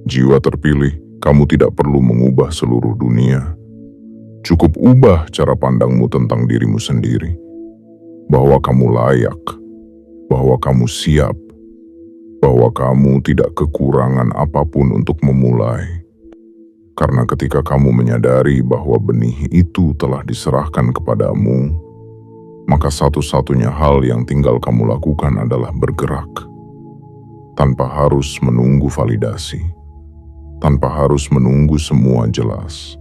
Jiwa terpilih, kamu tidak perlu mengubah seluruh dunia. Cukup ubah cara pandangmu tentang dirimu sendiri. Bahwa kamu layak, bahwa kamu siap, bahwa kamu tidak kekurangan apapun untuk memulai. Karena ketika kamu menyadari bahwa benih itu telah diserahkan kepadamu, maka satu-satunya hal yang tinggal kamu lakukan adalah bergerak. Tanpa harus menunggu validasi, tanpa harus menunggu semua jelas.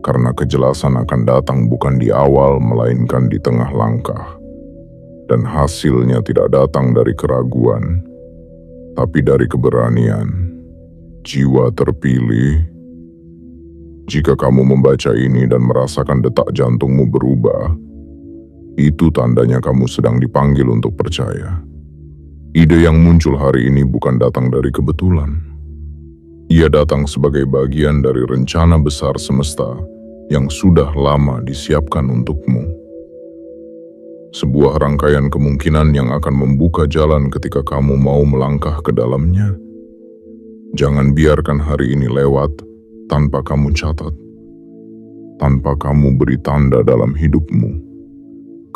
Karena kejelasan akan datang bukan di awal, melainkan di tengah langkah. Dan hasilnya tidak datang dari keraguan, tapi dari keberanian. Jiwa terpilih, jika kamu membaca ini dan merasakan detak jantungmu berubah, itu tandanya kamu sedang dipanggil untuk percaya. Ide yang muncul hari ini bukan datang dari kebetulan. Ia datang sebagai bagian dari rencana besar semesta yang sudah lama disiapkan untukmu. Sebuah rangkaian kemungkinan yang akan membuka jalan ketika kamu mau melangkah ke dalamnya. Jangan biarkan hari ini lewat tanpa kamu catat, tanpa kamu beri tanda dalam hidupmu.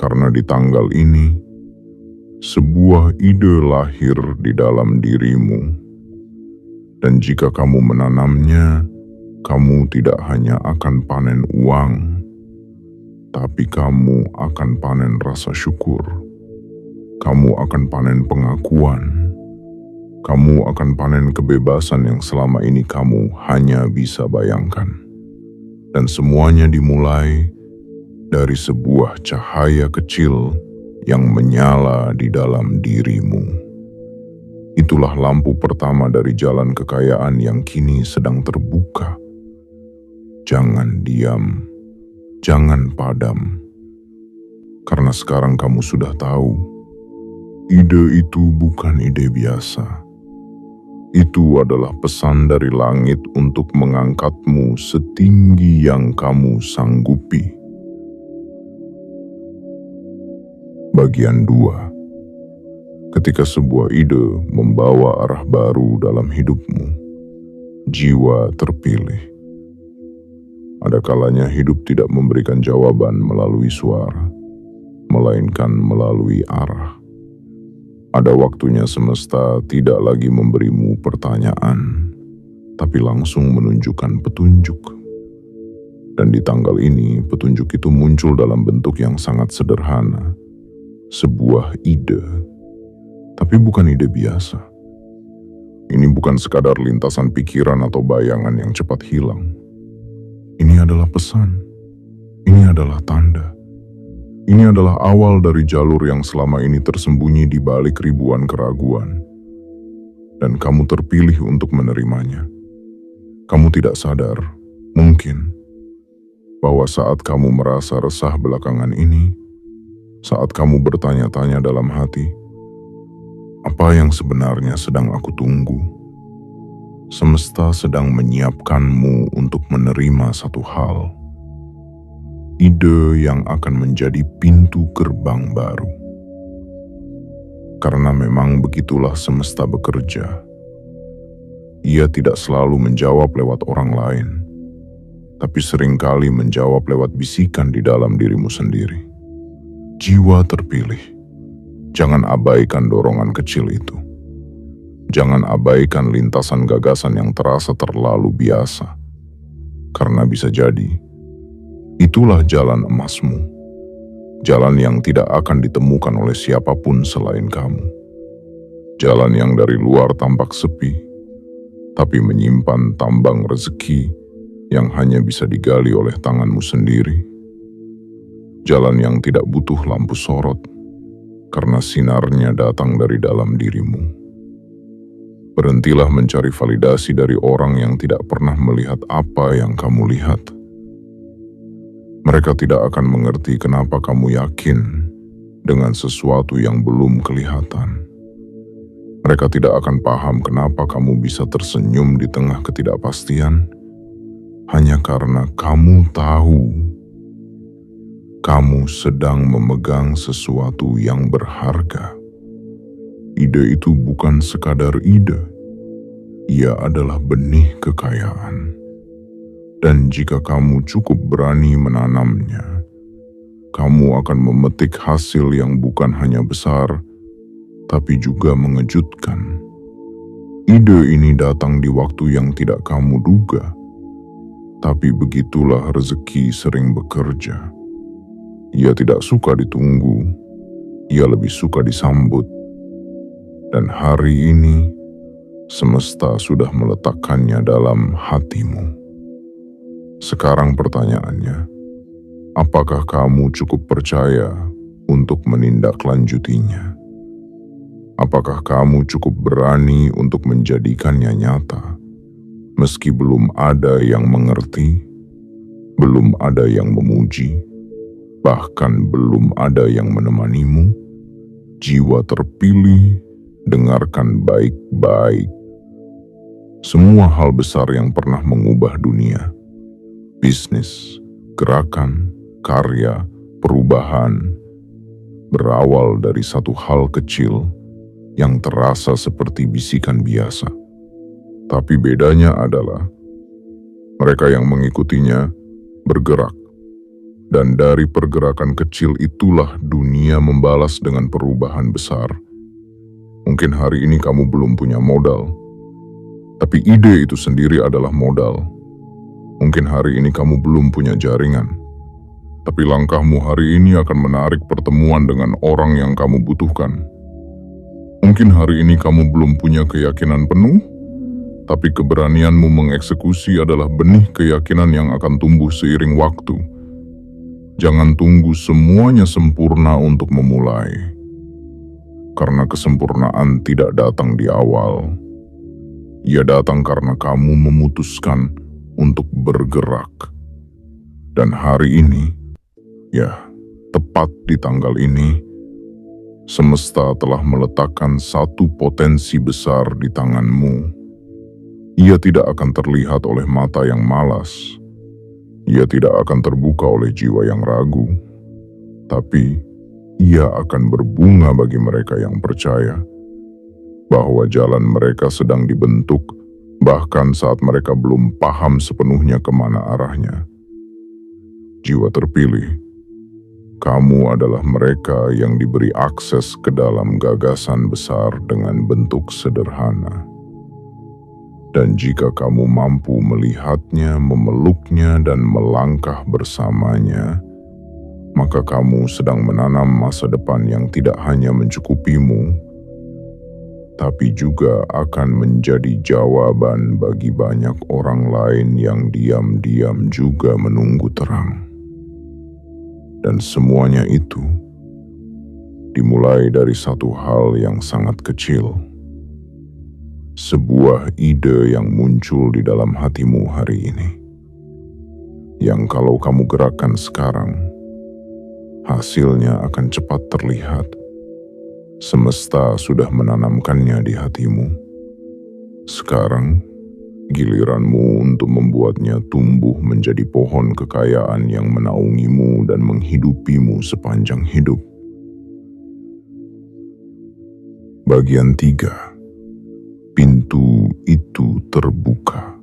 Karena di tanggal ini, sebuah ide lahir di dalam dirimu. Dan jika kamu menanamnya, kamu tidak hanya akan panen uang, tapi kamu akan panen rasa syukur. Kamu akan panen pengakuan. Kamu akan panen kebebasan yang selama ini kamu hanya bisa bayangkan. Dan semuanya dimulai dari sebuah cahaya kecil yang menyala di dalam dirimu. Itulah lampu pertama dari jalan kekayaan yang kini sedang terbuka. Jangan diam, jangan padam. Karena sekarang kamu sudah tahu, ide itu bukan ide biasa. Itu adalah pesan dari langit untuk mengangkatmu setinggi yang kamu sanggupi. Bagian 2. Ketika sebuah ide membawa arah baru dalam hidupmu, jiwa terpilih. Ada kalanya hidup tidak memberikan jawaban melalui suara, melainkan melalui arah. Ada waktunya semesta tidak lagi memberimu pertanyaan, tapi langsung menunjukkan petunjuk. Dan di tanggal ini, petunjuk itu muncul dalam bentuk yang sangat sederhana. Sebuah ide, tapi bukan ide biasa. Ini bukan sekadar lintasan pikiran atau bayangan yang cepat hilang. Ini adalah pesan. Ini adalah tanda. Ini adalah awal dari jalur yang selama ini tersembunyi di balik ribuan keraguan. Dan kamu terpilih untuk menerimanya. Kamu tidak sadar, mungkin, bahwa saat kamu merasa resah belakangan ini, saat kamu bertanya-tanya dalam hati, apa yang sebenarnya sedang aku tunggu? Semesta sedang menyiapkanmu untuk menerima satu hal. Ide yang akan menjadi pintu gerbang baru. Karena memang begitulah semesta bekerja. Ia tidak selalu menjawab lewat orang lain, tapi seringkali menjawab lewat bisikan di dalam dirimu sendiri. Jiwa terpilih, jangan abaikan dorongan kecil itu. Jangan abaikan lintasan gagasan yang terasa terlalu biasa. Karena bisa jadi, itulah jalan emasmu. Jalan yang tidak akan ditemukan oleh siapapun selain kamu. Jalan yang dari luar tampak sepi, tapi menyimpan tambang rezeki yang hanya bisa digali oleh tanganmu sendiri. Jalan yang tidak butuh lampu sorot, karena sinarnya datang dari dalam dirimu. Berhentilah mencari validasi dari orang yang tidak pernah melihat apa yang kamu lihat. Mereka tidak akan mengerti kenapa kamu yakin dengan sesuatu yang belum kelihatan. Mereka tidak akan paham kenapa kamu bisa tersenyum di tengah ketidakpastian, hanya karena kamu tahu kamu sedang memegang sesuatu yang berharga. Ide itu bukan sekadar ide. Ia adalah benih kekayaan. Dan jika kamu cukup berani menanamnya, kamu akan memetik hasil yang bukan hanya besar, tapi juga mengejutkan. Ide ini datang di waktu yang tidak kamu duga, tapi begitulah rezeki sering bekerja. Ia tidak suka ditunggu, ia lebih suka disambut. Dan hari ini, semesta sudah meletakkannya dalam hatimu. Sekarang pertanyaannya, apakah kamu cukup percaya untuk menindaklanjutinya? Apakah kamu cukup berani untuk menjadikannya nyata, meski belum ada yang mengerti, belum ada yang memuji, bahkan belum ada yang menemanimu? Jiwa terpilih, dengarkan baik-baik. Semua hal besar yang pernah mengubah dunia, bisnis, gerakan, karya, perubahan, berawal dari satu hal kecil yang terasa seperti bisikan biasa. Tapi bedanya adalah mereka yang mengikutinya bergerak. Dan dari pergerakan kecil itulah dunia membalas dengan perubahan besar. Mungkin hari ini kamu belum punya modal, tapi ide itu sendiri adalah modal. Mungkin hari ini kamu belum punya jaringan, tapi langkahmu hari ini akan menarik pertemuan dengan orang yang kamu butuhkan. Mungkin hari ini kamu belum punya keyakinan penuh, tapi keberanianmu mengeksekusi adalah benih keyakinan yang akan tumbuh seiring waktu. Jangan tunggu semuanya sempurna untuk memulai, karena kesempurnaan tidak datang di awal. Ia datang karena kamu memutuskan untuk bergerak. Dan hari ini, ya, tepat di tanggal ini, semesta telah meletakkan satu potensi besar di tanganmu. Ia tidak akan terlihat oleh mata yang malas. Ia tidak akan terbuka oleh jiwa yang ragu. Tapi, ia akan berbunga bagi mereka yang percaya bahwa jalan mereka sedang dibentuk, bahkan saat mereka belum paham sepenuhnya kemana arahnya. Jiwa terpilih, kamu adalah mereka yang diberi akses ke dalam gagasan besar dengan bentuk sederhana. Dan jika kamu mampu melihatnya, memeluknya, dan melangkah bersamanya, maka kamu sedang menanam masa depan yang tidak hanya mencukupimu, tapi juga akan menjadi jawaban bagi banyak orang lain yang diam-diam juga menunggu terang. Dan semuanya itu dimulai dari satu hal yang sangat kecil. Sebuah ide yang muncul di dalam hatimu hari ini. Yang kalau kamu gerakkan sekarang, hasilnya akan cepat terlihat. Semesta sudah menanamkannya di hatimu. Sekarang, giliranmu untuk membuatnya tumbuh menjadi pohon kekayaan yang menaungimu dan menghidupimu sepanjang hidup. Bagian 3. Pintu itu terbuka.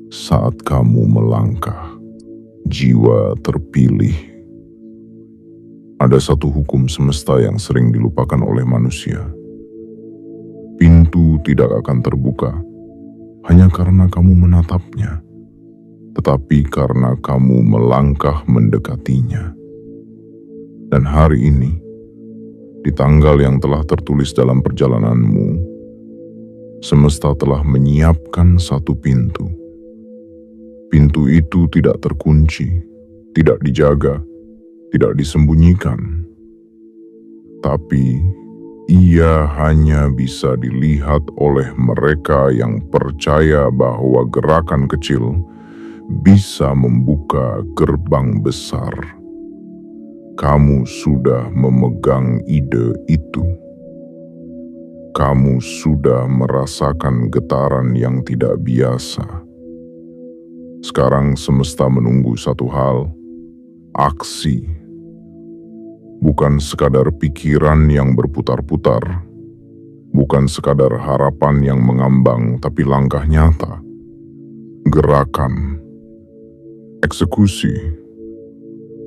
Saat kamu melangkah, jiwa terpilih. Ada satu hukum semesta yang sering dilupakan oleh manusia. Pintu tidak akan terbuka hanya karena kamu menatapnya, tetapi karena kamu melangkah mendekatinya. Dan hari ini, di tanggal yang telah tertulis dalam perjalananmu, semesta telah menyiapkan satu pintu. Pintu itu tidak terkunci, tidak dijaga, tidak disembunyikan, tapi ia hanya bisa dilihat oleh mereka yang percaya bahwa gerakan kecil bisa membuka gerbang besar. Kamu sudah memegang ide itu. Kamu sudah merasakan getaran yang tidak biasa. Sekarang semesta menunggu satu hal, aksi. Bukan sekadar pikiran yang berputar-putar, Bukan sekadar harapan yang mengambang, tapi langkah nyata, gerakan, eksekusi.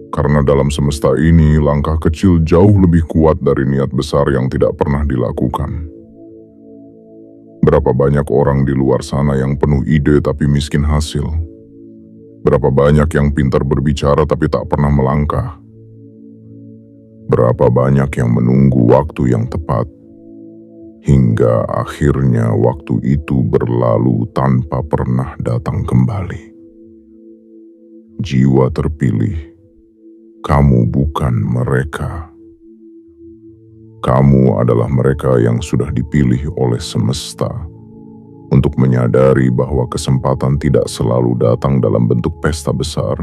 Karena dalam semesta ini, langkah kecil jauh lebih kuat dari niat besar yang tidak pernah dilakukan. Berapa banyak orang di luar sana yang penuh ide tapi miskin hasil? Berapa banyak yang pintar berbicara tapi tak pernah melangkah? Berapa banyak yang menunggu waktu yang tepat, hingga akhirnya waktu itu berlalu tanpa pernah datang kembali. Jiwa terpilih, kamu bukan mereka. Kamu adalah mereka yang sudah dipilih oleh semesta untuk menyadari bahwa kesempatan tidak selalu datang dalam bentuk pesta besar,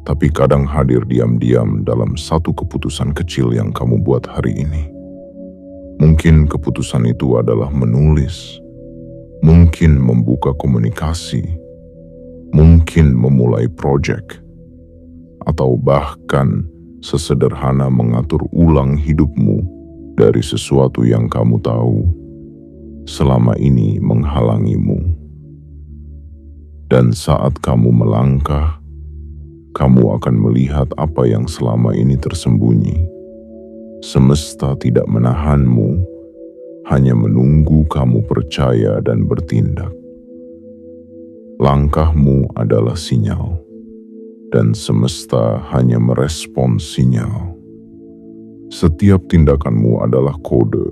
tapi kadang hadir diam-diam dalam satu keputusan kecil yang kamu buat hari ini. Mungkin keputusan itu adalah menulis, mungkin membuka komunikasi, mungkin memulai proyek, atau bahkan sesederhana mengatur ulang hidupmu dari sesuatu yang kamu tahu selama ini menghalangimu. Dan saat kamu melangkah, kamu akan melihat apa yang selama ini tersembunyi. Semesta tidak menahanmu, hanya menunggu kamu percaya dan bertindak. Langkahmu adalah sinyal, dan semesta hanya merespons sinyal. Setiap tindakanmu adalah kode,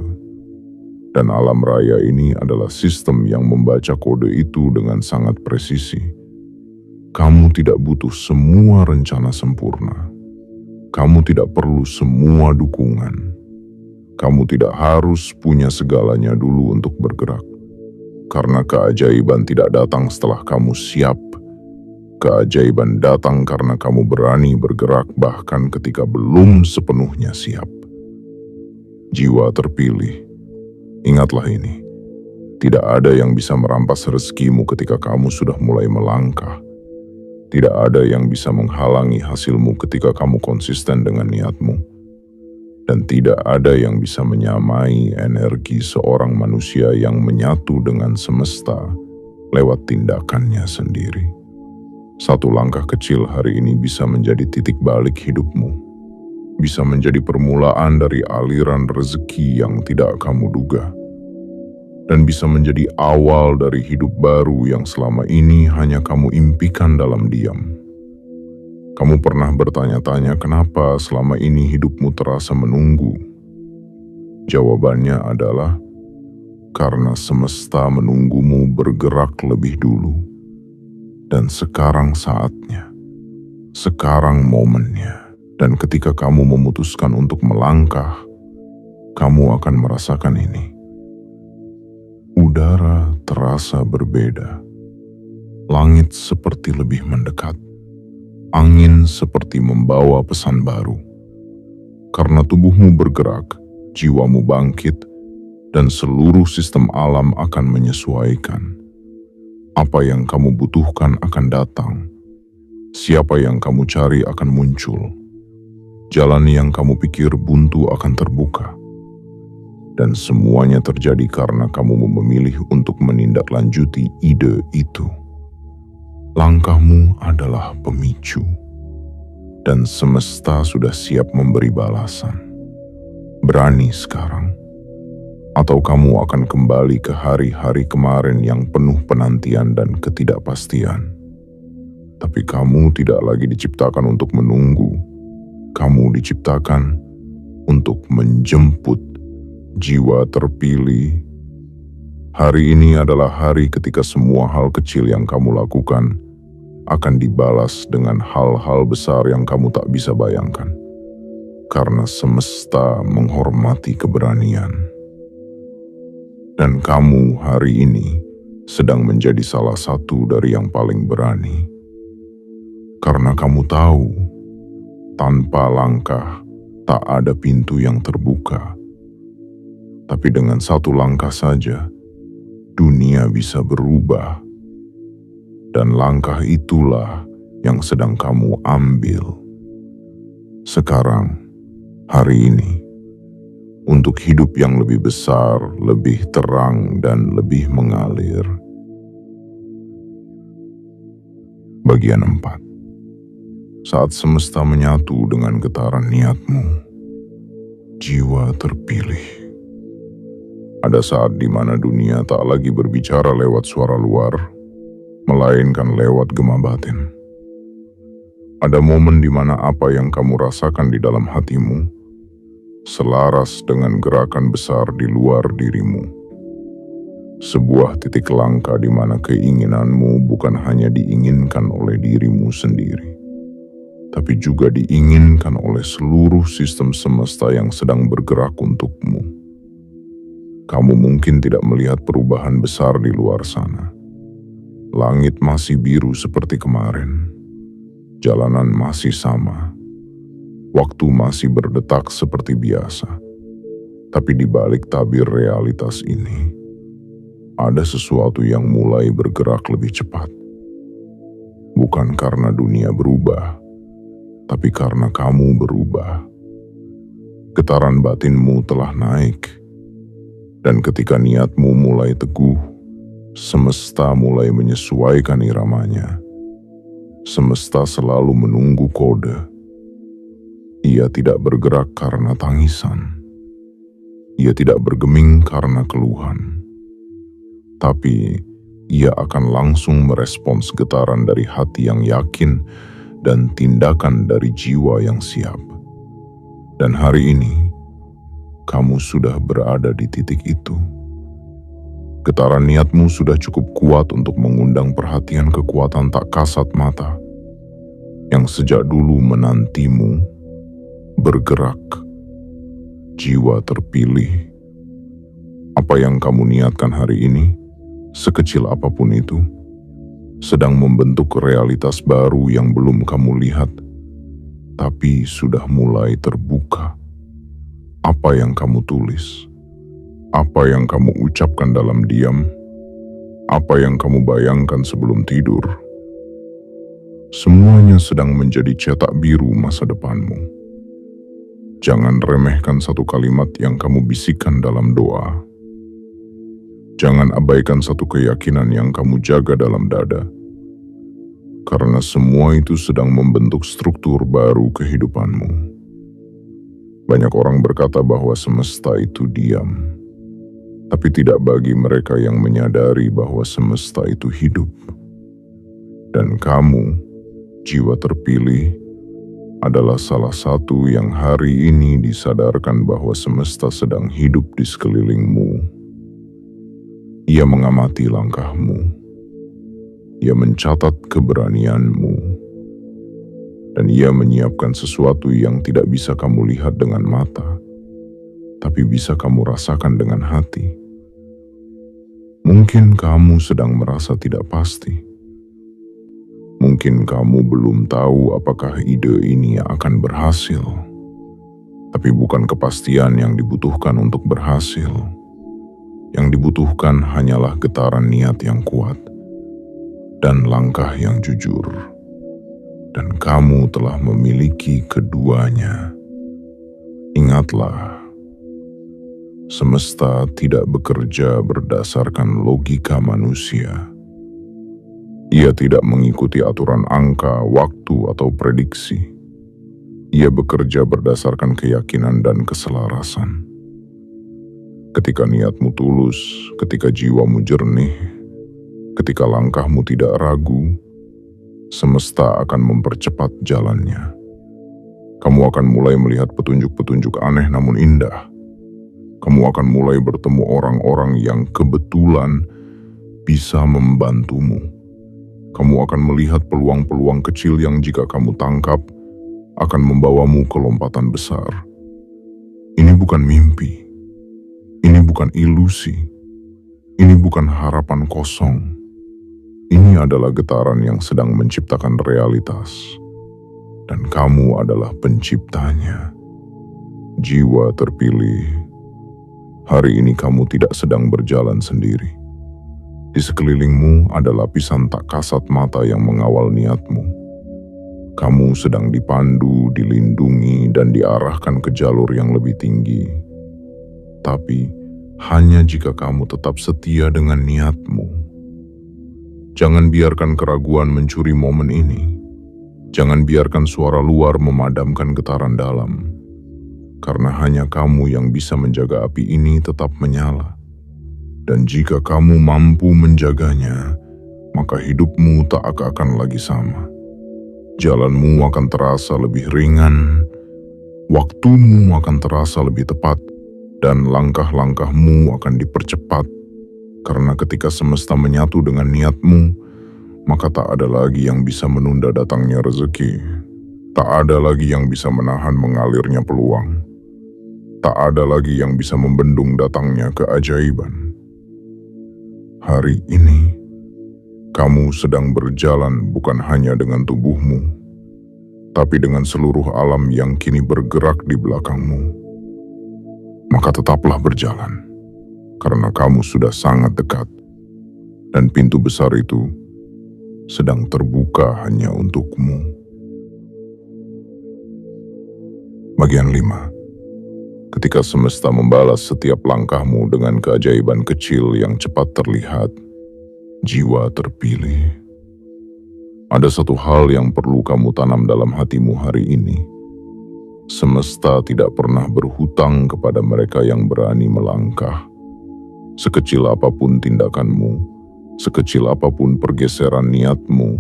dan alam raya ini adalah sistem yang membaca kode itu dengan sangat presisi. Kamu tidak butuh semua rencana sempurna. Kamu tidak perlu semua dukungan. Kamu tidak harus punya segalanya dulu untuk bergerak. Karena keajaiban tidak datang setelah kamu siap. Keajaiban datang karena kamu berani bergerak bahkan ketika belum sepenuhnya siap. Jiwa terpilih, ingatlah ini. Tidak ada yang bisa merampas rezekimu ketika kamu sudah mulai melangkah. Tidak ada yang bisa menghalangi hasilmu ketika kamu konsisten dengan niatmu. Dan tidak ada yang bisa menyamai energi seorang manusia yang menyatu dengan semesta lewat tindakannya sendiri. Satu langkah kecil hari ini bisa menjadi titik balik hidupmu. Bisa menjadi permulaan dari aliran rezeki yang tidak kamu duga. Dan bisa menjadi awal dari hidup baru yang selama ini hanya kamu impikan dalam diam. Kamu pernah bertanya-tanya kenapa selama ini hidupmu terasa menunggu? Jawabannya adalah karena semesta menunggumu bergerak lebih dulu. Dan sekarang saatnya, sekarang momennya. Dan ketika kamu memutuskan untuk melangkah, kamu akan merasakan ini. Udara terasa berbeda. Langit seperti lebih mendekat. Angin seperti membawa pesan baru. Karena tubuhmu bergerak, jiwamu bangkit, dan seluruh sistem alam akan menyesuaikan. Apa yang kamu butuhkan akan datang. Siapa yang kamu cari akan muncul. Jalan yang kamu pikir buntu akan terbuka. Dan semuanya terjadi karena kamu memilih untuk menindaklanjuti ide itu. Langkahmu adalah pemicu, dan semesta sudah siap memberi balasan. Berani sekarang, atau kamu akan kembali ke hari-hari kemarin yang penuh penantian dan ketidakpastian. Tapi kamu tidak lagi diciptakan untuk menunggu, kamu diciptakan untuk menjemput. Jiwa terpilih, hari ini adalah hari ketika semua hal kecil yang kamu lakukan akan dibalas dengan hal-hal besar yang kamu tak bisa bayangkan. Karena semesta menghormati keberanian. Dan kamu hari ini sedang menjadi salah satu dari yang paling berani. Karena kamu tahu, tanpa langkah tak ada pintu yang terbuka. Tapi dengan satu langkah saja, dunia bisa berubah. Dan langkah itulah yang sedang kamu ambil. Sekarang, hari ini. untuk hidup yang lebih besar, lebih terang, dan lebih mengalir. Bagian 4. Saat semesta menyatu dengan getaran niatmu, jiwa terpilih. Ada saat di mana dunia tak lagi berbicara lewat suara luar, melainkan lewat gema batin. Ada momen di mana apa yang kamu rasakan di dalam hatimu selaras dengan gerakan besar di luar dirimu. Sebuah titik langkah di mana keinginanmu bukan hanya diinginkan oleh dirimu sendiri, tapi juga diinginkan oleh seluruh sistem semesta yang sedang bergerak untukmu. Kamu mungkin tidak melihat perubahan besar di luar sana. Langit masih biru seperti kemarin. Jalanan masih sama. Waktu masih berdetak seperti biasa. Tapi di balik tabir realitas ini, ada sesuatu yang mulai bergerak lebih cepat. Bukan karena dunia berubah, tapi karena kamu berubah. Getaran batinmu telah naik. Dan ketika niatmu mulai teguh, semesta mulai menyesuaikan iramanya. Semesta selalu menunggu kode. Ia tidak bergerak karena tangisan. Ia tidak bergeming karena keluhan. Tapi ia akan langsung merespons getaran dari hati yang yakin dan tindakan dari jiwa yang siap. Dan hari ini, kamu sudah berada di titik itu. Getaran niatmu sudah cukup kuat untuk mengundang perhatian kekuatan tak kasat mata yang sejak dulu menantimu bergerak. Jiwa terpilih. Apa yang kamu niatkan hari ini, sekecil apapun itu, sedang membentuk realitas baru yang belum kamu lihat, tapi sudah mulai terbuka. Apa yang kamu tulis, apa yang kamu ucapkan dalam diam, apa yang kamu bayangkan sebelum tidur, semuanya sedang menjadi cetak biru masa depanmu. Jangan remehkan satu kalimat yang kamu bisikkan dalam doa. Jangan abaikan satu keyakinan yang kamu jaga dalam dada. Karena semua itu sedang membentuk struktur baru kehidupanmu. Banyak orang berkata bahwa semesta itu diam. Tapi tidak bagi mereka yang menyadari bahwa semesta itu hidup. Dan kamu, jiwa terpilih, adalah salah satu yang hari ini disadarkan bahwa semesta sedang hidup di sekelilingmu. Ia mengamati langkahmu. Ia mencatat keberanianmu. Dan ia menyiapkan sesuatu yang tidak bisa kamu lihat dengan mata, tapi bisa kamu rasakan dengan hati. Mungkin kamu sedang merasa tidak pasti. Mungkin kamu belum tahu apakah ide ini akan berhasil. Tapi bukan kepastian yang dibutuhkan untuk berhasil. Yang dibutuhkan hanyalah getaran niat yang kuat dan langkah yang jujur. Dan kamu telah memiliki keduanya. Ingatlah, semesta tidak bekerja berdasarkan logika manusia. Ia tidak mengikuti aturan angka, waktu, atau prediksi. Ia bekerja berdasarkan keyakinan dan keselarasan. Ketika niatmu tulus, ketika jiwamu jernih, ketika langkahmu tidak ragu, semesta akan mempercepat jalannya. Kamu akan mulai melihat petunjuk-petunjuk aneh namun indah. Kamu akan mulai bertemu orang-orang yang kebetulan bisa membantumu. Kamu akan melihat peluang-peluang kecil yang jika kamu tangkap, akan membawamu ke lompatan besar. Ini bukan mimpi. Ini bukan ilusi. Ini bukan harapan kosong. Ini adalah getaran yang sedang menciptakan realitas. Dan kamu adalah penciptanya. Jiwa terpilih. Hari ini kamu tidak sedang berjalan sendiri. Di sekelilingmu ada lapisan tak kasat mata yang mengawal niatmu. Kamu sedang dipandu, dilindungi, dan diarahkan ke jalur yang lebih tinggi. tapi hanya jika kamu tetap setia dengan niatmu. Jangan biarkan keraguan mencuri momen ini. Jangan biarkan suara luar memadamkan getaran dalam. Karena hanya kamu yang bisa menjaga api ini tetap menyala. Dan jika kamu mampu menjaganya, maka hidupmu tak akan lagi sama. Jalanmu akan terasa lebih ringan, waktumu akan terasa lebih tepat, dan langkah-langkahmu akan dipercepat. Karena ketika semesta menyatu dengan niatmu, maka tak ada lagi yang bisa menunda datangnya rezeki. Tak ada lagi yang bisa menahan mengalirnya peluang. Tak ada lagi yang bisa membendung datangnya keajaiban. Hari ini, kamu sedang berjalan bukan hanya dengan tubuhmu, tapi dengan seluruh alam yang kini bergerak di belakangmu. Maka tetaplah berjalan, karena kamu sudah sangat dekat, dan pintu besar itu sedang terbuka hanya untukmu. Bagian 5. Ketika semesta membalas setiap langkahmu dengan keajaiban kecil yang cepat terlihat, jiwa terpilih. Ada satu hal yang perlu kamu tanam dalam hatimu hari ini. Semesta tidak pernah berhutang kepada mereka yang berani melangkah. Sekecil apapun tindakanmu, sekecil apapun pergeseran niatmu,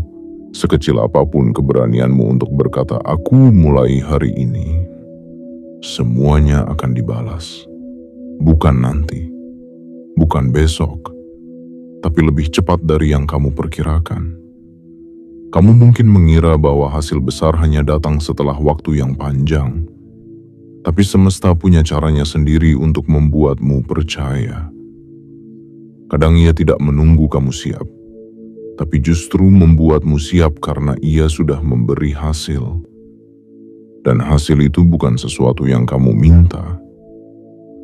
sekecil apapun keberanianmu untuk berkata, "Aku mulai hari ini," semuanya akan dibalas. Bukan nanti, bukan besok, tapi lebih cepat dari yang kamu perkirakan. Kamu mungkin mengira bahwa hasil besar hanya datang setelah waktu yang panjang, tapi semesta punya caranya sendiri untuk membuatmu percaya. Kadang ia tidak menunggu kamu siap, tapi justru membuatmu siap karena ia sudah memberi hasil. Dan hasil itu bukan sesuatu yang kamu minta,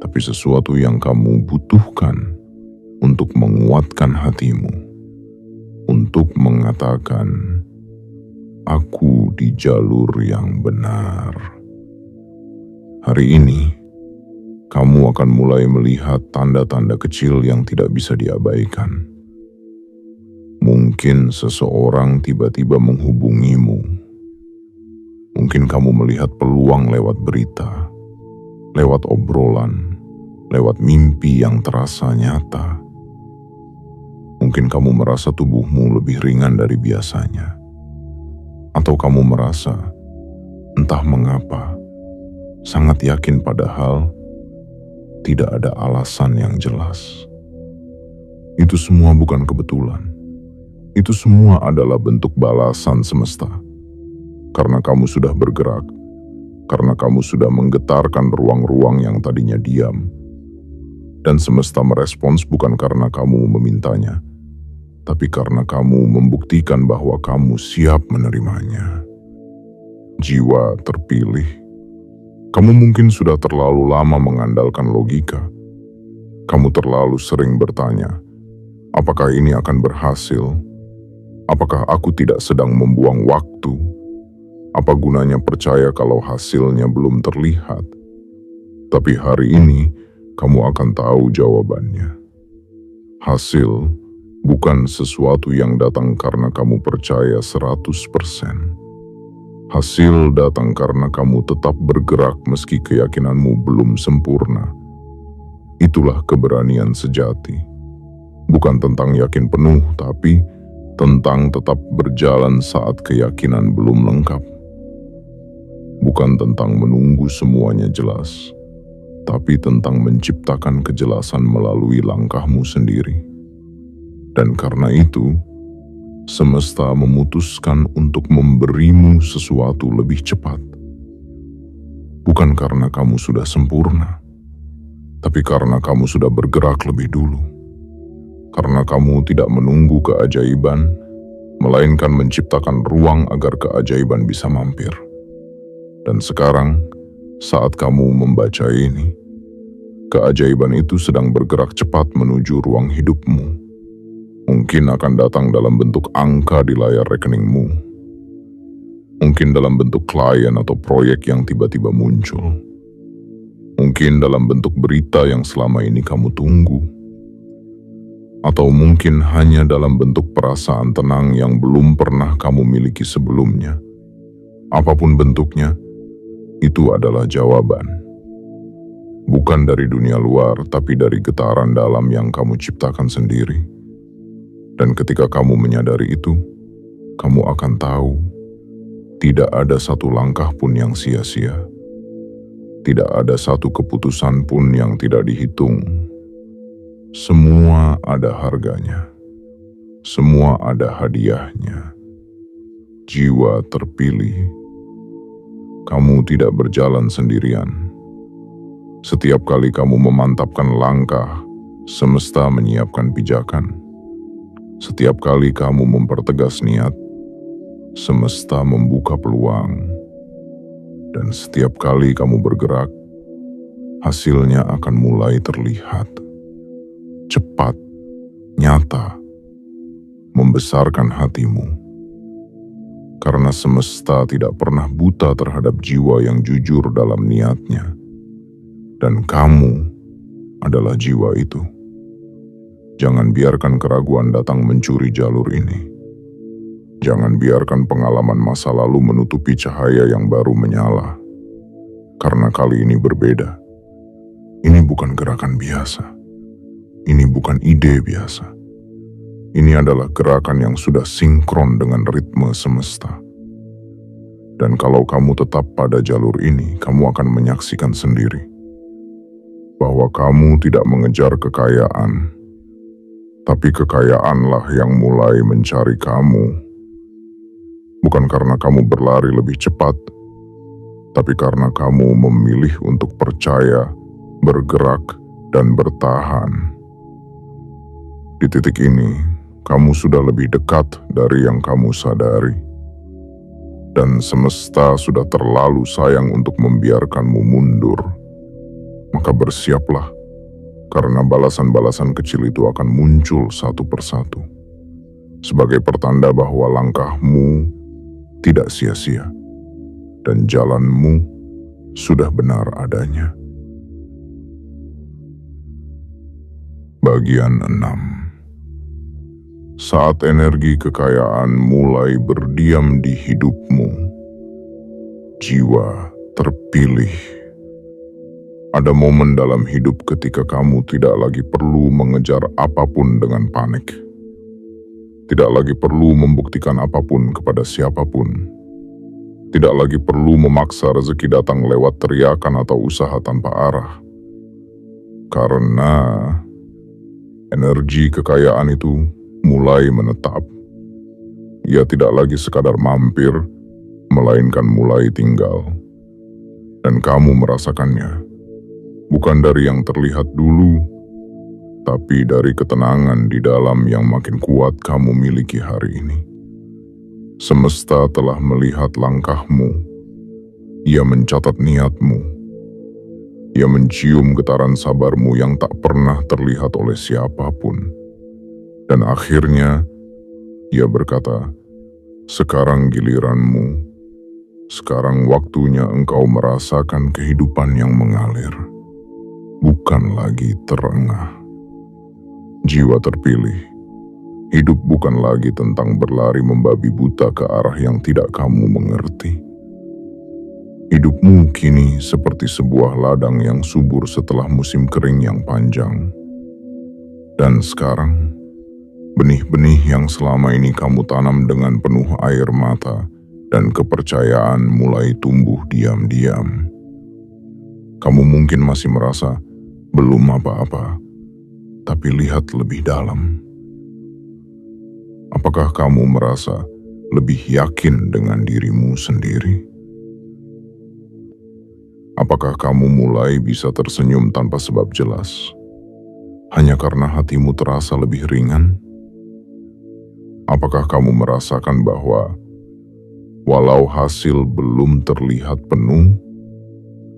tapi sesuatu yang kamu butuhkan untuk menguatkan hatimu, untuk mengatakan, "Aku di jalur yang benar." Hari ini, kamu akan mulai melihat tanda-tanda kecil yang tidak bisa diabaikan. Mungkin seseorang tiba-tiba menghubungimu. Mungkin kamu melihat peluang lewat berita, lewat obrolan, lewat mimpi yang terasa nyata. Mungkin kamu merasa tubuhmu lebih ringan dari biasanya. Atau kamu merasa, entah mengapa, sangat yakin padahal tidak ada alasan yang jelas. Itu semua bukan kebetulan. Itu semua adalah bentuk balasan semesta. Karena kamu sudah bergerak, karena kamu sudah menggetarkan ruang-ruang yang tadinya diam. Dan semesta merespons bukan karena kamu memintanya, tapi karena kamu membuktikan bahwa kamu siap menerimanya. Jiwa terpilih, kamu mungkin sudah terlalu lama mengandalkan logika. Kamu terlalu sering bertanya, apakah ini akan berhasil? Apakah aku tidak sedang membuang waktu? Apa gunanya percaya kalau hasilnya belum terlihat? Tapi hari ini, kamu akan tahu jawabannya. Hasil bukan sesuatu yang datang karena kamu percaya 100%. Hasil datang karena kamu tetap bergerak meski keyakinanmu belum sempurna. Itulah keberanian sejati. Bukan tentang yakin penuh, tapi tentang tetap berjalan saat keyakinan belum lengkap. Bukan tentang menunggu semuanya jelas, tapi tentang menciptakan kejelasan melalui langkahmu sendiri. Dan karena itu, semesta memutuskan untuk memberimu sesuatu lebih cepat. Bukan karena kamu sudah sempurna, tapi karena kamu sudah bergerak lebih dulu. Karena kamu tidak menunggu keajaiban, melainkan menciptakan ruang agar keajaiban bisa mampir. Dan sekarang, saat kamu membaca ini, keajaiban itu sedang bergerak cepat menuju ruang hidupmu. Mungkin akan datang dalam bentuk angka di layar rekeningmu. Mungkin dalam bentuk klien atau proyek yang tiba-tiba muncul. Mungkin dalam bentuk berita yang selama ini kamu tunggu. Atau mungkin hanya dalam bentuk perasaan tenang yang belum pernah kamu miliki sebelumnya. Apapun bentuknya, itu adalah jawaban. Bukan dari dunia luar, tapi dari getaran dalam yang kamu ciptakan sendiri. Dan ketika kamu menyadari itu, kamu akan tahu, tidak ada satu langkah pun yang sia-sia. Tidak ada satu keputusan pun yang tidak dihitung. Semua ada harganya. Semua ada hadiahnya. Jiwa terpilih. Kamu tidak berjalan sendirian. Setiap kali kamu memantapkan langkah, semesta menyiapkan pijakan. Setiap kali kamu mempertegas niat, semesta membuka peluang. Dan setiap kali kamu bergerak, hasilnya akan mulai terlihat. Cepat, nyata, membesarkan hatimu. Karena semesta tidak pernah buta terhadap jiwa yang jujur dalam niatnya. Dan kamu adalah jiwa itu. Jangan biarkan keraguan datang mencuri jalur ini. Jangan biarkan pengalaman masa lalu menutupi cahaya yang baru menyala. Karena kali ini berbeda. Ini bukan gerakan biasa. Ini bukan ide biasa. Ini adalah gerakan yang sudah sinkron dengan ritme semesta. Dan kalau kamu tetap pada jalur ini, kamu akan menyaksikan sendiri bahwa kamu tidak mengejar kekayaan, tapi kekayaanlah yang mulai mencari kamu. Bukan karena kamu berlari lebih cepat, tapi karena kamu memilih untuk percaya, bergerak, dan bertahan. Di titik ini, kamu sudah lebih dekat dari yang kamu sadari. Dan semesta sudah terlalu sayang untuk membiarkanmu mundur. Maka bersiaplah, karena balasan-balasan kecil itu akan muncul satu persatu. Sebagai pertanda bahwa langkahmu tidak sia-sia, dan jalanmu sudah benar adanya. Bagian 6. Saat energi kekayaan mulai berdiam di hidupmu, jiwa terpilih. Ada momen dalam hidup ketika kamu tidak lagi perlu mengejar apapun dengan panik. Tidak lagi perlu membuktikan apapun kepada siapapun. Tidak lagi perlu memaksa rezeki datang lewat teriakan atau usaha tanpa arah. Karena energi kekayaan itu mulai menetap. Ia tidak lagi sekadar mampir, melainkan mulai tinggal. Dan kamu merasakannya. Bukan dari yang terlihat dulu, tapi dari ketenangan di dalam yang makin kuat kamu miliki hari ini. Semesta telah melihat langkahmu. Ia mencatat niatmu. Ia mencium getaran sabarmu yang tak pernah terlihat oleh siapapun. Dan akhirnya, ia berkata, "Sekarang giliranmu. Sekarang waktunya engkau merasakan kehidupan yang mengalir. Bukan lagi terengah." Jiwa terpilih. Hidup bukan lagi tentang berlari membabi buta ke arah yang tidak kamu mengerti. Hidupmu kini seperti sebuah ladang yang subur setelah musim kering yang panjang. Dan sekarang, benih-benih yang selama ini kamu tanam dengan penuh air mata dan kepercayaan mulai tumbuh diam-diam. Kamu mungkin masih merasa belum apa-apa, tapi lihat lebih dalam. Apakah kamu merasa lebih yakin dengan dirimu sendiri? Apakah kamu mulai bisa tersenyum tanpa sebab jelas, hanya karena hatimu terasa lebih ringan? Apakah kamu merasakan bahwa walau hasil belum terlihat penuh,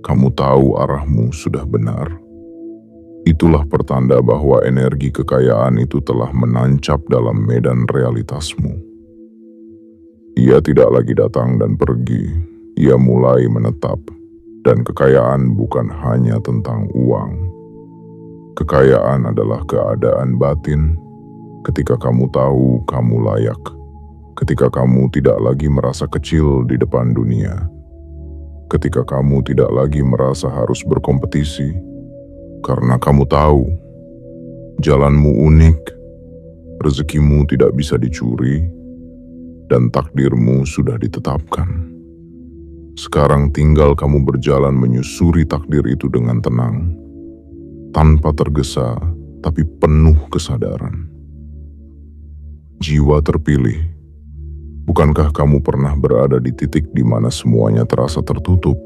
kamu tahu arahmu sudah benar? Itulah pertanda bahwa energi kekayaan itu telah menancap dalam medan realitasmu. Ia tidak lagi datang dan pergi, ia mulai menetap. Dan kekayaan bukan hanya tentang uang. Kekayaan adalah keadaan batin ketika kamu tahu kamu layak, ketika kamu tidak lagi merasa kecil di depan dunia, ketika kamu tidak lagi merasa harus berkompetisi, karena kamu tahu jalanmu unik, rezekimu tidak bisa dicuri, dan takdirmu sudah ditetapkan. Sekarang tinggal kamu berjalan menyusuri takdir itu dengan tenang, tanpa tergesa, tapi penuh kesadaran. Jiwa terpilih, bukankah kamu pernah berada di titik di mana semuanya terasa tertutup?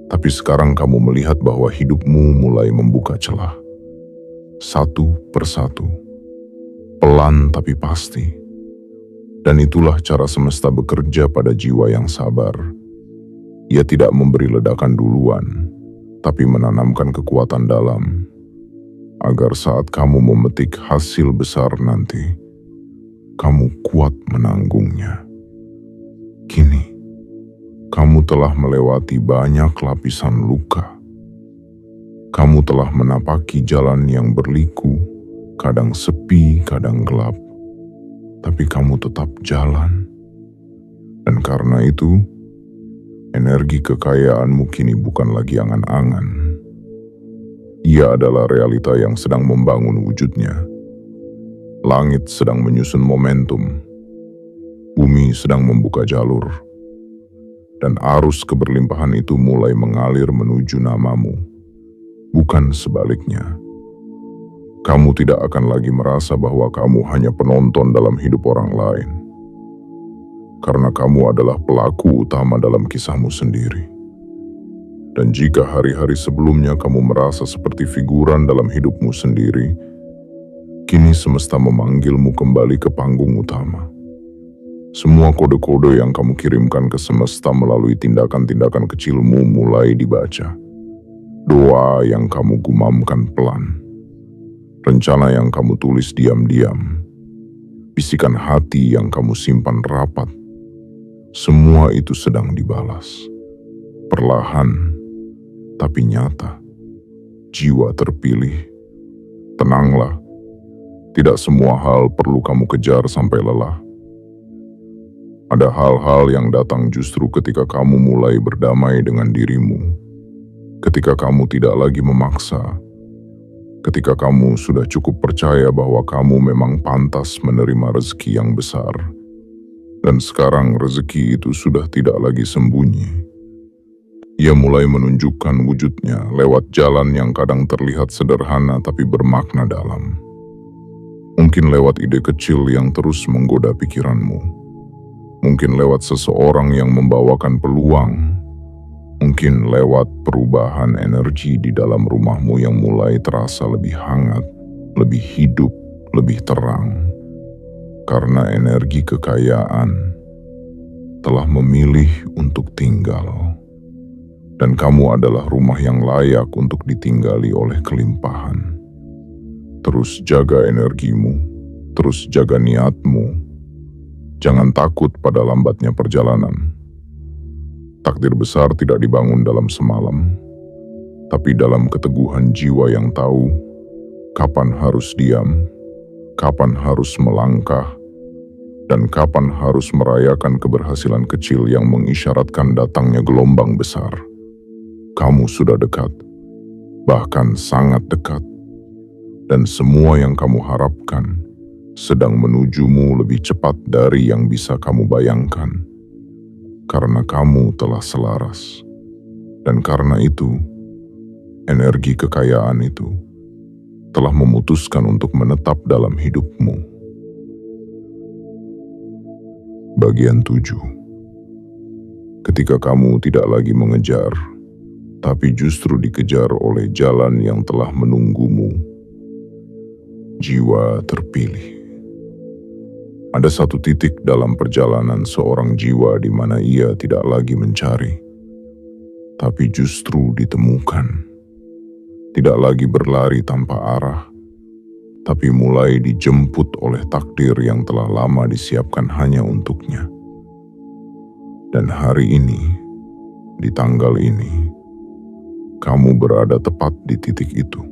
Tapi sekarang kamu melihat bahwa hidupmu mulai membuka celah. Satu persatu, pelan tapi pasti. Dan itulah cara semesta bekerja pada jiwa yang sabar. Ia tidak memberi ledakan duluan, tapi menanamkan kekuatan dalam, agar saat kamu memetik hasil besar nanti, kamu kuat menanggungnya. Kini, kamu telah melewati banyak lapisan luka. Kamu telah menapaki jalan yang berliku, kadang sepi, kadang gelap. Tapi kamu tetap jalan. Dan karena itu, energi kekayaanmu kini bukan lagi angan-angan. Ia adalah realita yang sedang membangun wujudnya. Langit sedang menyusun momentum. Bumi sedang membuka jalur. Dan arus keberlimpahan itu mulai mengalir menuju namamu. Bukan sebaliknya. Kamu tidak akan lagi merasa bahwa kamu hanya penonton dalam hidup orang lain. Karena kamu adalah pelaku utama dalam kisahmu sendiri. Dan jika hari-hari sebelumnya kamu merasa seperti figuran dalam hidupmu sendiri, kini semesta memanggilmu kembali ke panggung utama. Semua kode-kode yang kamu kirimkan ke semesta melalui tindakan-tindakan kecilmu mulai dibaca. Doa yang kamu gumamkan pelan. Rencana yang kamu tulis diam-diam. Bisikan hati yang kamu simpan rapat. Semua itu sedang dibalas. Perlahan, tapi nyata. Jiwa terpilih. Tenanglah. Tidak semua hal perlu kamu kejar sampai lelah. Ada hal-hal yang datang justru ketika kamu mulai berdamai dengan dirimu. Ketika kamu tidak lagi memaksa. Ketika kamu sudah cukup percaya bahwa kamu memang pantas menerima rezeki yang besar. Dan sekarang rezeki itu sudah tidak lagi sembunyi. Ia mulai menunjukkan wujudnya lewat jalan yang kadang terlihat sederhana tapi bermakna dalam. Mungkin lewat ide kecil yang terus menggoda pikiranmu. Mungkin lewat seseorang yang membawakan peluang. Mungkin lewat perubahan energi di dalam rumahmu yang mulai terasa lebih hangat, lebih hidup, lebih terang. Karena energi kekayaan telah memilih untuk tinggal. Dan kamu adalah rumah yang layak untuk ditinggali oleh kelimpahan. Terus jaga energimu, terus jaga niatmu. Jangan takut pada lambatnya perjalanan. Takdir besar tidak dibangun dalam semalam, tapi dalam keteguhan jiwa yang tahu kapan harus diam, kapan harus melangkah, dan kapan harus merayakan keberhasilan kecil yang mengisyaratkan datangnya gelombang besar. Kamu sudah dekat, bahkan sangat dekat, dan semua yang kamu harapkan sedang menujumu lebih cepat dari yang bisa kamu bayangkan. Karena kamu telah selaras, dan karena itu, energi kekayaan itu telah memutuskan untuk menetap dalam hidupmu. Bagian 7. Ketika kamu tidak lagi mengejar, tapi justru dikejar oleh jalan yang telah menunggumu. Jiwa terpilih. Ada satu titik dalam perjalanan seorang jiwa di mana ia tidak lagi mencari, tapi justru ditemukan. Tidak lagi berlari tanpa arah, tapi mulai dijemput oleh takdir yang telah lama disiapkan hanya untuknya. Dan hari ini, di tanggal ini, kamu berada tepat di titik itu.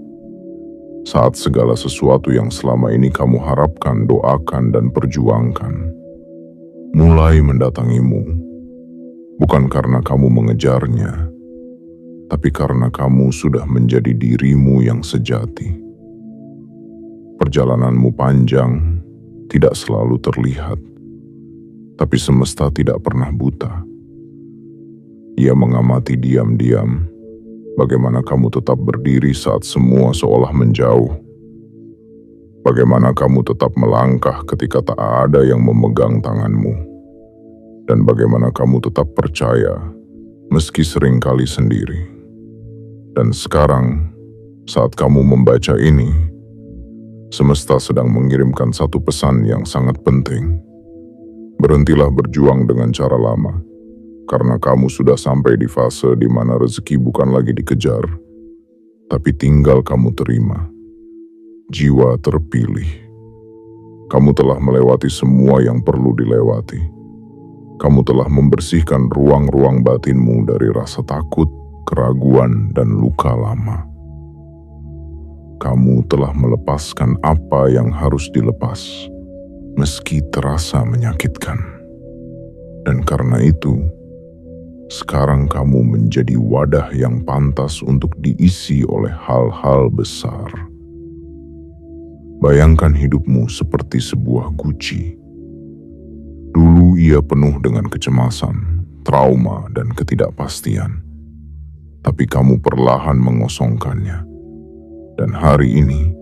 Saat segala sesuatu yang selama ini kamu harapkan, doakan, dan perjuangkan mulai mendatangimu, bukan karena kamu mengejarnya, tapi karena kamu sudah menjadi dirimu yang sejati. Perjalananmu panjang, tidak selalu terlihat, tapi semesta tidak pernah buta. Ia mengamati diam-diam bagaimana kamu tetap berdiri saat semua seolah menjauh. Bagaimana kamu tetap melangkah ketika tak ada yang memegang tanganmu. Dan bagaimana kamu tetap percaya meski seringkali sendiri. Dan sekarang, saat kamu membaca ini, semesta sedang mengirimkan satu pesan yang sangat penting. Berhentilah berjuang dengan cara lama, karena kamu sudah sampai di fase di mana rezeki bukan lagi dikejar, tapi tinggal kamu terima. Jiwa terpilih. Kamu telah melewati semua yang perlu dilewati. Kamu telah membersihkan ruang-ruang batinmu dari rasa takut, keraguan, dan luka lama. Kamu telah melepaskan apa yang harus dilepas, meski terasa menyakitkan. Dan karena itu, sekarang kamu menjadi wadah yang pantas untuk diisi oleh hal-hal besar. Bayangkan hidupmu seperti sebuah guci. Dulu ia penuh dengan kecemasan, trauma, dan ketidakpastian. Tapi kamu perlahan mengosongkannya. Dan hari ini,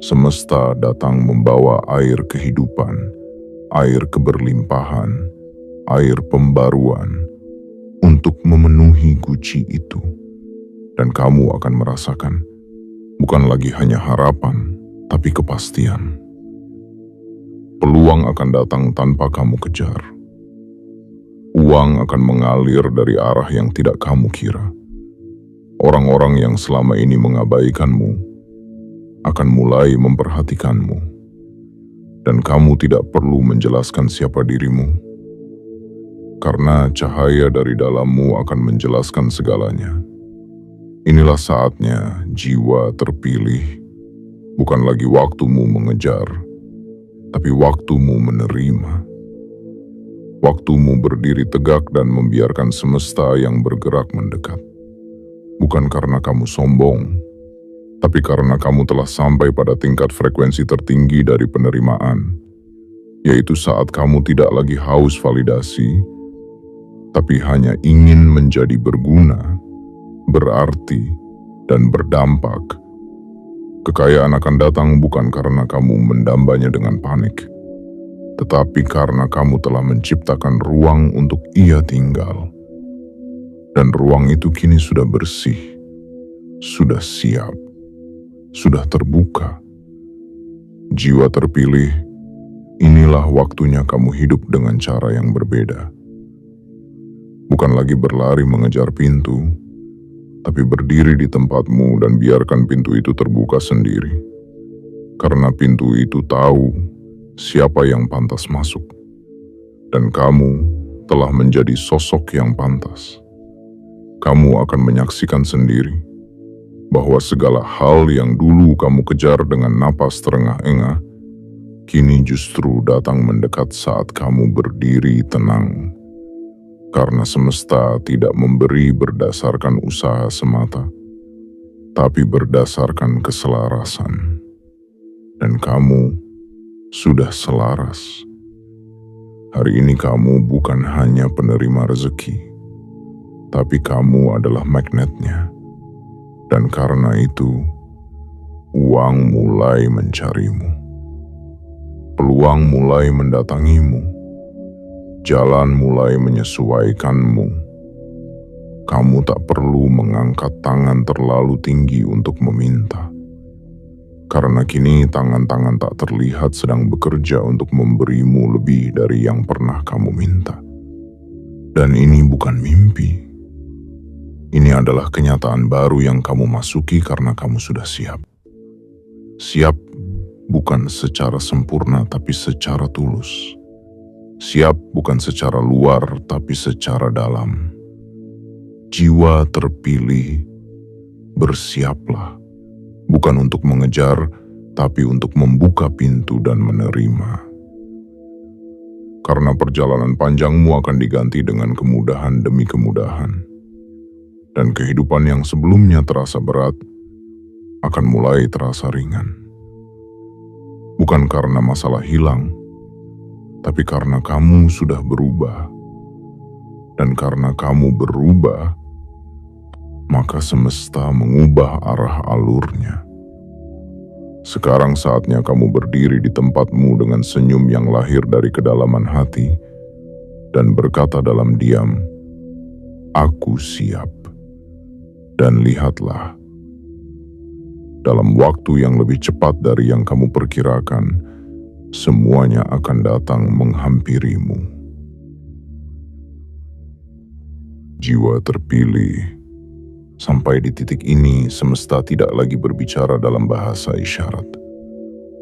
semesta datang membawa air kehidupan, air keberlimpahan, air pembaruan, untuk memenuhi guci itu. Dan kamu akan merasakan, bukan lagi hanya harapan, tapi kepastian. Peluang akan datang tanpa kamu kejar. Uang akan mengalir dari arah yang tidak kamu kira. Orang-orang yang selama ini mengabaikanmu akan mulai memperhatikanmu. Dan kamu tidak perlu menjelaskan siapa dirimu. Karena cahaya dari dalammu akan menjelaskan segalanya. Inilah saatnya jiwa terpilih, bukan lagi waktumu mengejar, tapi waktumu menerima. Waktumu berdiri tegak dan membiarkan semesta yang bergerak mendekat. Bukan karena kamu sombong, tapi karena kamu telah sampai pada tingkat frekuensi tertinggi dari penerimaan, yaitu saat kamu tidak lagi haus validasi, tapi hanya ingin menjadi berguna, berarti, dan berdampak. Kekayaan akan datang bukan karena kamu mendambanya dengan panik, tetapi karena kamu telah menciptakan ruang untuk ia tinggal. Dan ruang itu kini sudah bersih, sudah siap, sudah terbuka. Jiwa terpilih, inilah waktunya kamu hidup dengan cara yang berbeda. Bukan lagi berlari mengejar pintu, tapi berdiri di tempatmu dan biarkan pintu itu terbuka sendiri. Karena pintu itu tahu siapa yang pantas masuk. Dan kamu telah menjadi sosok yang pantas. Kamu akan menyaksikan sendiri bahwa segala hal yang dulu kamu kejar dengan napas terengah-engah, kini justru datang mendekat saat kamu berdiri tenang. Karena semesta tidak memberi berdasarkan usaha semata, tapi berdasarkan keselarasan. Dan kamu sudah selaras. Hari ini kamu bukan hanya penerima rezeki, tapi kamu adalah magnetnya. Dan karena itu, uang mulai mencarimu. Peluang mulai mendatangimu. Jalan mulai menyesuaikanmu. Kamu tak perlu mengangkat tangan terlalu tinggi untuk meminta. Karena kini tangan-tangan tak terlihat sedang bekerja untuk memberimu lebih dari yang pernah kamu minta. Dan ini bukan mimpi. Ini adalah kenyataan baru yang kamu masuki karena kamu sudah siap. Siap bukan secara sempurna tapi secara tulus. Siap bukan secara luar, tapi secara dalam. Jiwa terpilih, bersiaplah, bukan untuk mengejar, tapi untuk membuka pintu dan menerima. Karena perjalanan panjangmu akan diganti dengan kemudahan demi kemudahan. Dan kehidupan yang sebelumnya terasa berat, akan mulai terasa ringan. Bukan karena masalah hilang, tapi karena kamu sudah berubah. Dan karena kamu berubah, maka semesta mengubah arah alurnya. Sekarang saatnya kamu berdiri di tempatmu dengan senyum yang lahir dari kedalaman hati dan berkata dalam diam, "Aku siap." Dan lihatlah, dalam waktu yang lebih cepat dari yang kamu perkirakan, semuanya akan datang menghampirimu. Jiwa terpilih. Sampai di titik ini, semesta tidak lagi berbicara dalam bahasa isyarat.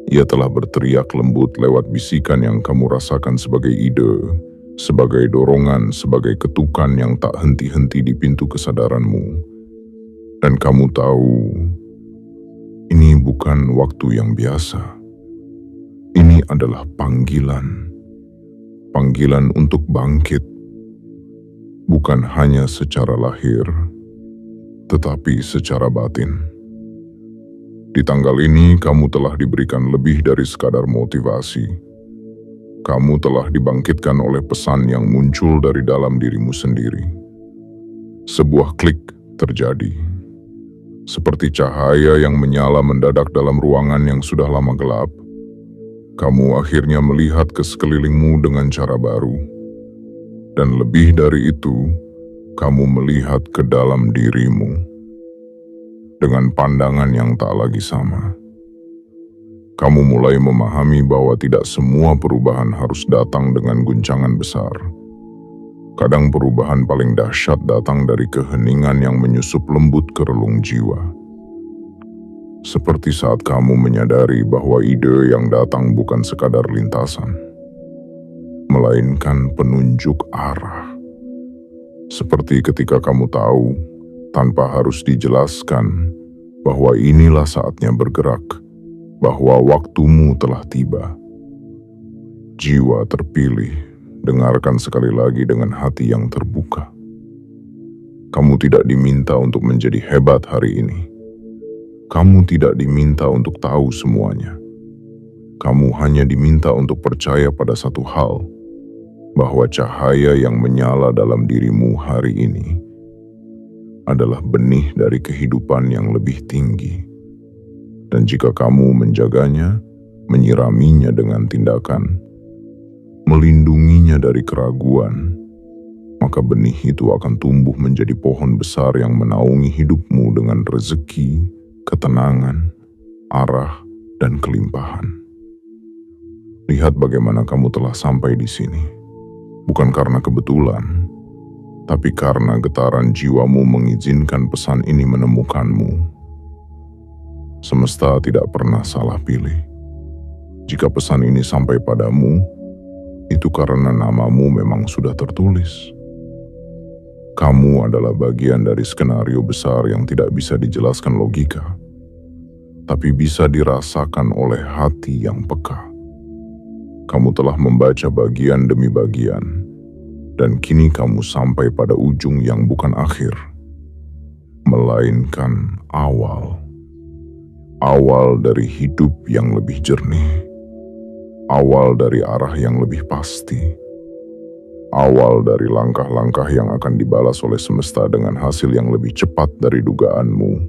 Ia telah berteriak lembut lewat bisikan yang kamu rasakan sebagai ide, sebagai dorongan, sebagai ketukan yang tak henti-henti di pintu kesadaranmu. Dan kamu tahu, ini bukan waktu yang biasa. Ini adalah panggilan. Panggilan untuk bangkit. Bukan hanya secara lahir, tetapi secara batin. Di tanggal ini, kamu telah diberikan lebih dari sekadar motivasi. Kamu telah dibangkitkan oleh pesan yang muncul dari dalam dirimu sendiri. Sebuah klik terjadi. Seperti cahaya yang menyala mendadak dalam ruangan yang sudah lama gelap. Kamu akhirnya melihat ke sekelilingmu dengan cara baru. Dan lebih dari itu, kamu melihat ke dalam dirimu dengan pandangan yang tak lagi sama. Kamu mulai memahami bahwa tidak semua perubahan harus datang dengan guncangan besar. Kadang perubahan paling dahsyat datang dari keheningan yang menyusup lembut ke relung jiwa. Seperti saat kamu menyadari bahwa ide yang datang bukan sekadar lintasan, melainkan penunjuk arah. Seperti ketika kamu tahu, tanpa harus dijelaskan, bahwa inilah saatnya bergerak, bahwa waktumu telah tiba. Jiwa terpilih, dengarkan sekali lagi dengan hati yang terbuka. Kamu tidak diminta untuk menjadi hebat hari ini. Kamu tidak diminta untuk tahu semuanya. Kamu hanya diminta untuk percaya pada satu hal, bahwa cahaya yang menyala dalam dirimu hari ini adalah benih dari kehidupan yang lebih tinggi. Dan jika kamu menjaganya, menyiraminya dengan tindakan, melindunginya dari keraguan, maka benih itu akan tumbuh menjadi pohon besar yang menaungi hidupmu dengan rezeki, ketenangan, arah, dan kelimpahan. Lihat bagaimana kamu telah sampai di sini. Bukan karena kebetulan, tapi karena getaran jiwamu mengizinkan pesan ini menemukanmu. Semesta tidak pernah salah pilih. Jika pesan ini sampai padamu, itu karena namamu memang sudah tertulis. Kamu adalah bagian dari skenario besar yang tidak bisa dijelaskan logika, tapi bisa dirasakan oleh hati yang peka. Kamu telah membaca bagian demi bagian, dan kini kamu sampai pada ujung yang bukan akhir, melainkan awal. Awal dari hidup yang lebih jernih, awal dari arah yang lebih pasti, awal dari langkah-langkah yang akan dibalas oleh semesta dengan hasil yang lebih cepat dari dugaanmu.